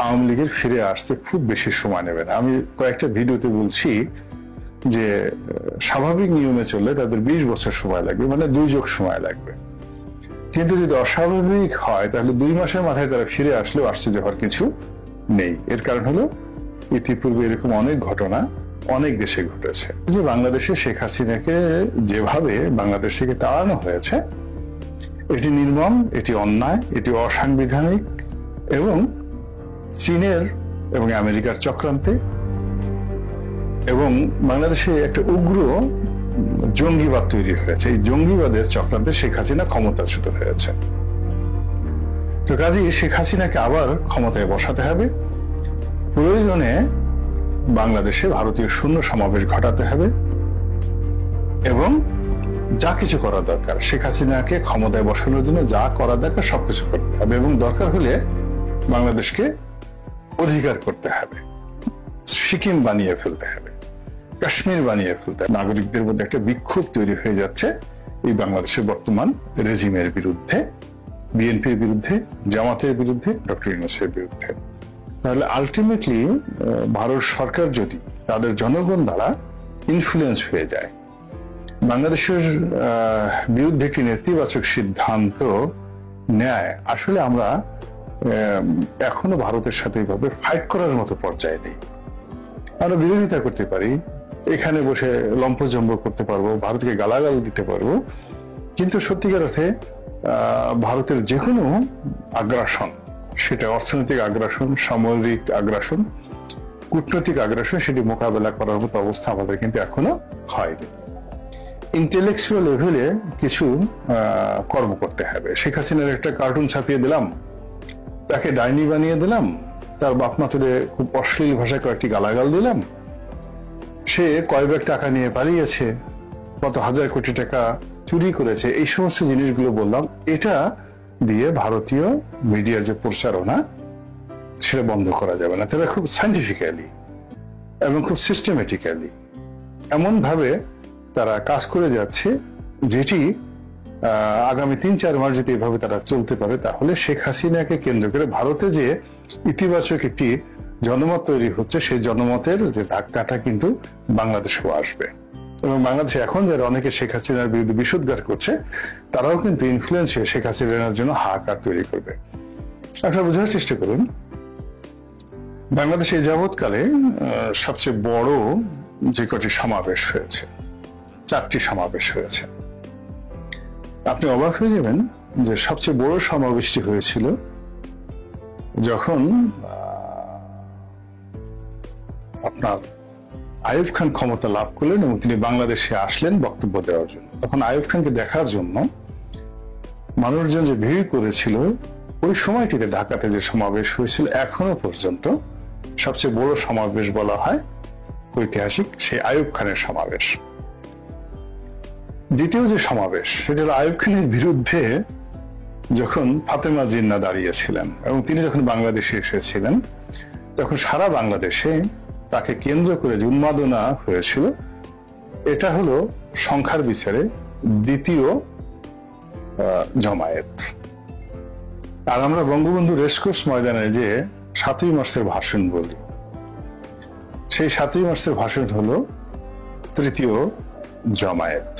আওয়ামী লীগের ফিরে আসতে খুব বেশি সময় নেবে না। আমি কয়েকটা ভিডিওতে বলছি যে স্বাভাবিক নিয়মে চললে তাদের 20 বছর সময় লাগবে, মানে 2 যুগ সময় লাগবে। কিন্তু যদি অস্বাভাবিক হয় তাহলে 2 মাসের মাথায় তারা ফিরে আসলেও আশ্চর্য হওয়ার কিছু নেই। এর কারণ হলো ইতিপূর্বে এরকম অনেক ঘটনা অনেক দেশে ঘটেছে। যে বাংলাদেশে শেখ হাসিনাকে যেভাবে বাংলাদেশ থেকে তাড়ানো হয়েছে, এটি নির্মম, এটি অন্যায়, এটি অসাংবিধানিক এবং চীনের এবং আমেরিকার চক্রান্তে এবং বাংলাদেশে একটা উগ্র জঙ্গিবাদ তৈরি হয়েছে। এই জঙ্গিবাদের চক্রান্তে শেখ হাসিনা ক্ষমতাচ্যুত হয়েছে। তো কাজেই শেখ হাসিনাকে আবার ক্ষমতায় বসাতে হবে। প্রয়োজনে বাংলাদেশে ভারতীয় শূন্য সমাবেশ ঘটাতে হবে এবং যা কিছু করা দরকার, শেখ হাসিনাকে ক্ষমতায় বসানোর জন্য যা করা দরকার সবকিছু করতে হবে এবং দরকার হলে বাংলাদেশকে অধিকার করতে হবে, সিকিম বানিয়ে ফেলতে হবে, কাশ্মীর বানিয়ে ফেলতে হবে। নাগরিকদের মধ্যে একটা বিক্ষোভ তৈরি হয়ে যাচ্ছে এই বাংলাদেশের বর্তমান রেজিমের বিরুদ্ধে, বিএনপির বিরুদ্ধে, জামাতের বিরুদ্ধে, ডক্টর ইউনূসের বিরুদ্ধে। তাহলে আলটিমেটলি ভারত সরকার যদি তাদের জনগণ দ্বারা ইনফ্লুয়েন্স হয়ে যায়, বাংলাদেশের বিরুদ্ধে একটি নেতিবাচক সিদ্ধান্ত নেয়, আসলে আমরা এখনো ভারতের সাথে এইভাবে ফাইট করার মতো পর্যায়ে নেই। আমরা বিরোধিতা করতে পারি, এখানে বসে লম্পজম্ব করতে পারবো, ভারতকে গালাগাল দিতে পারবো, কিন্তু সত্যিকার অর্থে ভারতের যে কোনো আগ্রাসন, সেটা অর্থনৈতিক আগ্রাসন, সামরিক আগ্রাসন, কূটনৈতিক আগ্রাসন, সেটি মোকাবেলা করার মতো অবস্থা আমাদের কিন্তু এখনো হয়নি। ইন্টেলেকচুয়াল লেভেলে কিছু কর্ম করতে হবে। শেখ হাসিনার একটা কার্টুন ছাপিয়ে দিলাম, তাকে ডাইনি বানিয়ে দিলাম, তার বাপ মা তুলে খুব অশ্লীল ভাষায় কয়েকটি গালাগাল দিলাম, সে কয় ব্যাগ টাকা নিয়ে পালিয়েছে, কত হাজার কোটি টাকা চুরি করেছে, এই সমস্ত জিনিসগুলো বললাম। এটা দিয়ে ভারতীয় মিডিয়ার যে প্রচারণা, সেটা বন্ধ করা যাবে না। তারা খুব সাইন্টিফিক্যালি এবং খুব সিস্টেমেটিক্যালি এমন ভাবে তারা কাজ করে যাচ্ছে, যেটি আগামী 3-4 মাস যদি এভাবে তারা চলতে পারে, তাহলে শেখ হাসিনাকে কেন্দ্র করে ভারতে যে ইতিবাচক একটি জনমত তৈরি হচ্ছে, সেই জনমতের যে ধাক্কাটা কিন্তু বাংলাদেশেও আসবে। এবং বাংলাদেশে এখন যারা অনেকে শেখ হাসিনার বিরুদ্ধে বিষোদ্গার করছে, তারাও কিন্তু ইনফ্লুয়েন্স হয়ে শেখ হাসিনার জন্য হাহাকার তৈরি করবে। আপনারা বোঝার চেষ্টা করুন, বাংলাদেশে যাবৎকালে সবচেয়ে বড় যে কটি সমাবেশ হয়েছে, 4টি সমাবেশ হয়েছে। আপনি অবাক হয়ে যাবেন যে সবচেয়ে বড় সমাবেশটি হয়েছিল যখন আপনার আইয়ুব খান ক্ষমতা লাভ করলেন এবং তিনি বাংলাদেশে আসলেন বক্তব্য দেওয়ার জন্য। তখন আইয়ুব খানকে দেখার জন্য মানুষজন যে ভিড় করেছিল, ওই সময়টিতে ঢাকাতে যে সমাবেশ হয়েছিল, এখনো পর্যন্ত সবচেয়ে বড় সমাবেশ বলা হয় ঐতিহাসিক সেই আইয়ুব খানের সমাবেশ। দ্বিতীয় যে সমাবেশ, সেটা হলো আইয়ুব খানের বিরুদ্ধে যখন ফাতেমা জিন্নাহ দাঁড়িয়েছিলেন এবং তিনি যখন বাংলাদেশে এসেছিলেন, তখন সারা বাংলাদেশে তাকে কেন্দ্র করে যে উন্মাদনা হয়েছিল, এটা হলো সংখ্যার বিচারে দ্বিতীয় জমায়েত। আর আমরা বঙ্গবন্ধু রেসকোর্স ময়দানে যে 7ই মার্চের ভাষণ বলি, সেই 7ই মার্চের ভাষণ হলো তৃতীয় জমায়েত।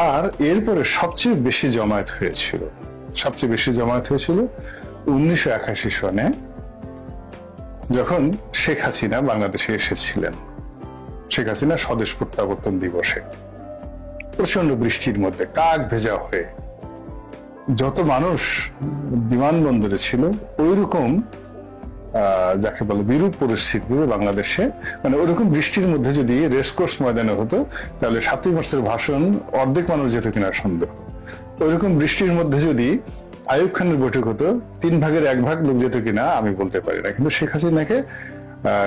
আর এরপরে সবচেয়ে বেশি জমায়েত হয়েছিল 1981 সনে, যখন শেখ হাসিনা বাংলাদেশে এসেছিলেন। শেখ হাসিনা স্বদেশ প্রত্যাবর্তন দিবসে প্রচন্ড বৃষ্টির মধ্যে কাক ভেজা হয়ে যত মানুষ বিমানবন্দরে ছিল, ওইরকম যাকে বলে বিরূপ পরিস্থিতিতে বাংলাদেশে, মানে ওইরকম বৃষ্টির মধ্যে যদি রেসকোর্স ময়দানে হতো, তাহলে 7ই মার্চের ভাষণ অর্ধেক মানুষ যেত কিনা সন্দেহ। ওইরকম বৃষ্টির মধ্যে যদি আইয়ুব খানের বৈঠক হতো, 3 ভাগের 1 ভাগ লোক যেত কিনা আমি বলতে পারি না, কিন্তু শেখ হাসিনাকে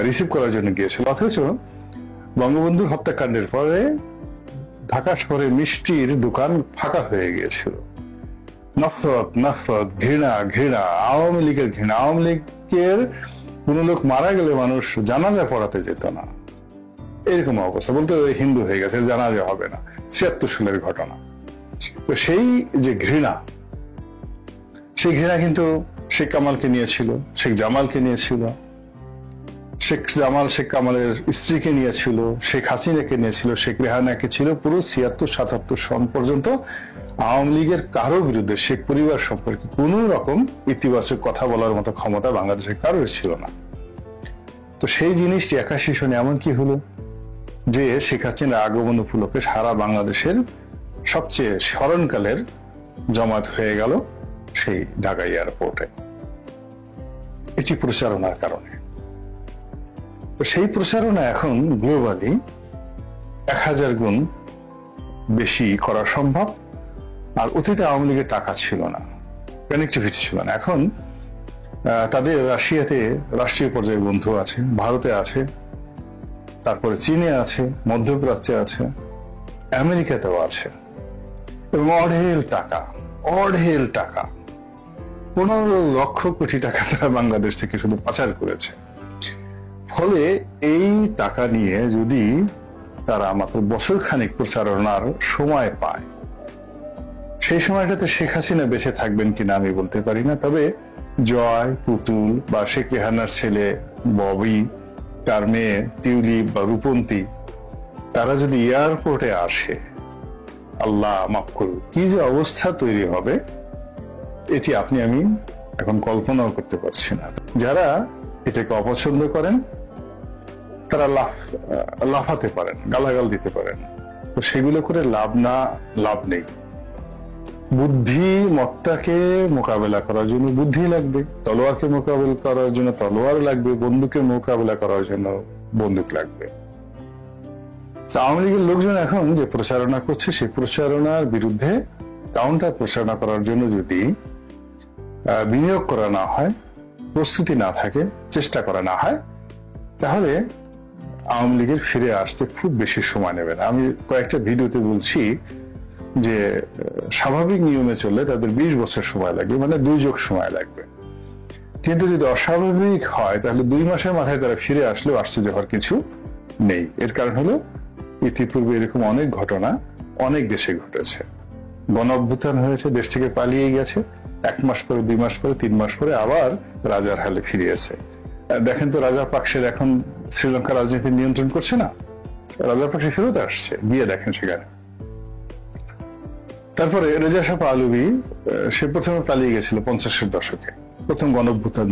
রিসিভ করার জন্য গিয়েছিল। অথচ বঙ্গবন্ধুর হত্যাকাণ্ডের পরে ঢাকা শহরে মিষ্টির দোকান ফাঁকা হয়ে গিয়েছিল। নফরত, ঘৃণা, আওয়ামী লীগের ঘৃণা। আওয়ামী লীগের কোন লোক মারা গেলে মানুষ জানাজা পড়াতে যেত না, এরকম অবস্থা। বলতে হিন্দু হয়ে গেছে, জানাজা হবে না। ৭৬ সালের ঘটনা। তো সেই যে ঘৃণা, সেই ঘৃণা কিন্তু শেখ কামালকে নিয়েছিল, শেখ জামালকে নিয়েছিল, শেখ জামাল শেখ কামালের স্ত্রীকে নিয়েছিল, শেখ হাসিনাকে নিয়েছিল, শেখ রেহানাকে ছিল। পুরো ৭৬-৭৭ সন পর্যন্ত আওয়ামী লীগের কারো বিরুদ্ধে শেখ পরিবার সম্পর্কে কোন রকম ইতিবাচক কথা বলার মতো ক্ষমতা বাংলাদেশের কারোর ছিল না। তো সেই জিনিসটি ৮১ সনে এমন কি হলো যে শেখ হাসিনার আগমন উপলক্ষে সারা বাংলাদেশের সবচেয়ে স্মরণকালের জমায়েত হয়ে গেল সেই ঢাকা এয়ারপোর্টে, এটি প্রচারণার কারণে। তো সেই প্রচারণা এখন গ্লোবালি ১০০০ গুণ বেশি করা সম্ভব। আর অতীতে আওয়ামী লীগের টাকা ছিল না, কানেক্টিভিটি ছিল না। এখন তাদের রাশিয়াতে রাষ্ট্রীয় পর্যায়ে বন্ধু আছে, ভারতে আছে, তারপরে চীনে আছে, মধ্যপ্রাচ্যে আছে, আমেরিকাতেও আছে, এবং অঢেল টাকা ১৫ লক্ষ কোটি টাকা তারা বাংলাদেশ থেকে শুধু পাচার করেছে। ফলে এই টাকা নিয়ে যদি তারা মাত্র বছর খানিক প্রচারণার সময় পায়, সেই সময়টাতে শেখ হাসিনা বেঁচে থাকবেন কিনা আমি বলতে পারি না। তবে জয়, পুতুল বা শেখ রেহানার ছেলে ববি, তার মেয়ে টিউলিপ বা রূপন্তী, তারা যদি এয়ারপোর্টে আসে, আল্লাহ মাফ করুন, কি যে অবস্থা তৈরি হবে এটি আপনি আমি এখন কল্পনাও করতে পারছি না। যারা এটাকে অপছন্দ করেন তারা লাফাতে পারেন, গালাগাল দিতে পারেন, তো সেগুলো করে লাভ নেই। বুদ্ধিমত্তাকে মোকাবেলা করার জন্য বুদ্ধি লাগবে, তলোয়ারকে মোকাবেলা করার জন্য তলোয়ার লাগবে, বন্দুকের মোকাবেলা করার জন্য বন্দুক লাগবে। আওয়ামী লীগের লোকজন এখন যে প্রচারণা করছে, সেই প্রচারণার বিরুদ্ধে কাউন্টার প্রচারণা করার জন্য যদি বিনিয়োগ করা না হয়, প্রস্তুতি না থাকে, চেষ্টা করা না হয়, তাহলে আওয়ামী লীগের ফিরে আসতে খুব বেশি সময় নেবে না। আমি কয়েকটা ভিডিওতে বলছি যে স্বাভাবিক নিয়মে চললে তাদের ২০ বছর সময় লাগবে, মানে ২ যুগ সময় লাগবে। কিন্তু যদি অস্বাভাবিক হয় তাহলে ২ মাসের মাথায় তারা ফিরে আসলেও আশ্চর্য হওয়ার কিছু নেই। এর কারণ হলো ইতিপূর্বে এরকম অনেক ঘটনা অনেক দেশে ঘটেছে। গণ অভ্যুত্থান হয়েছে, দেশ থেকে পালিয়ে গেছে, ১ মাস পরে, ২ মাস পরে, ৩ মাস পরে আবার রাজার হালে ফিরিয়েছে। দেখেন তো রাজা পাকসের এখন শ্রীলঙ্কা রাজনীতি নিয়ন্ত্রণ করছে না, রাজা পাকসে ফেরত আসছে, গিয়ে দেখেন সেখানে। তারপরে রেজা শাহ পাহলভী, সে প্রথমে পালিয়ে গেছিল ৫০-এর দশকে, প্রথম গণ অভ্যুত্থান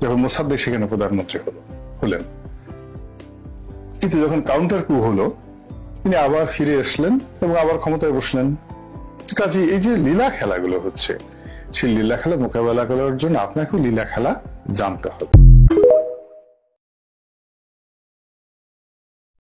যখন মোসাদ্দেক সেখানে প্রধানমন্ত্রী হলেন। কিন্তু যখন কাউন্টার কু হলো, তিনি আবার ফিরে আসলেন এবং আবার ক্ষমতায় বসলেন। কাজে এই যে লীলা খেলাগুলো হচ্ছে, সেই লীলা খেলা মোকাবেলা করার জন্য আপনাকেও লীলা খেলা জানতে হবে।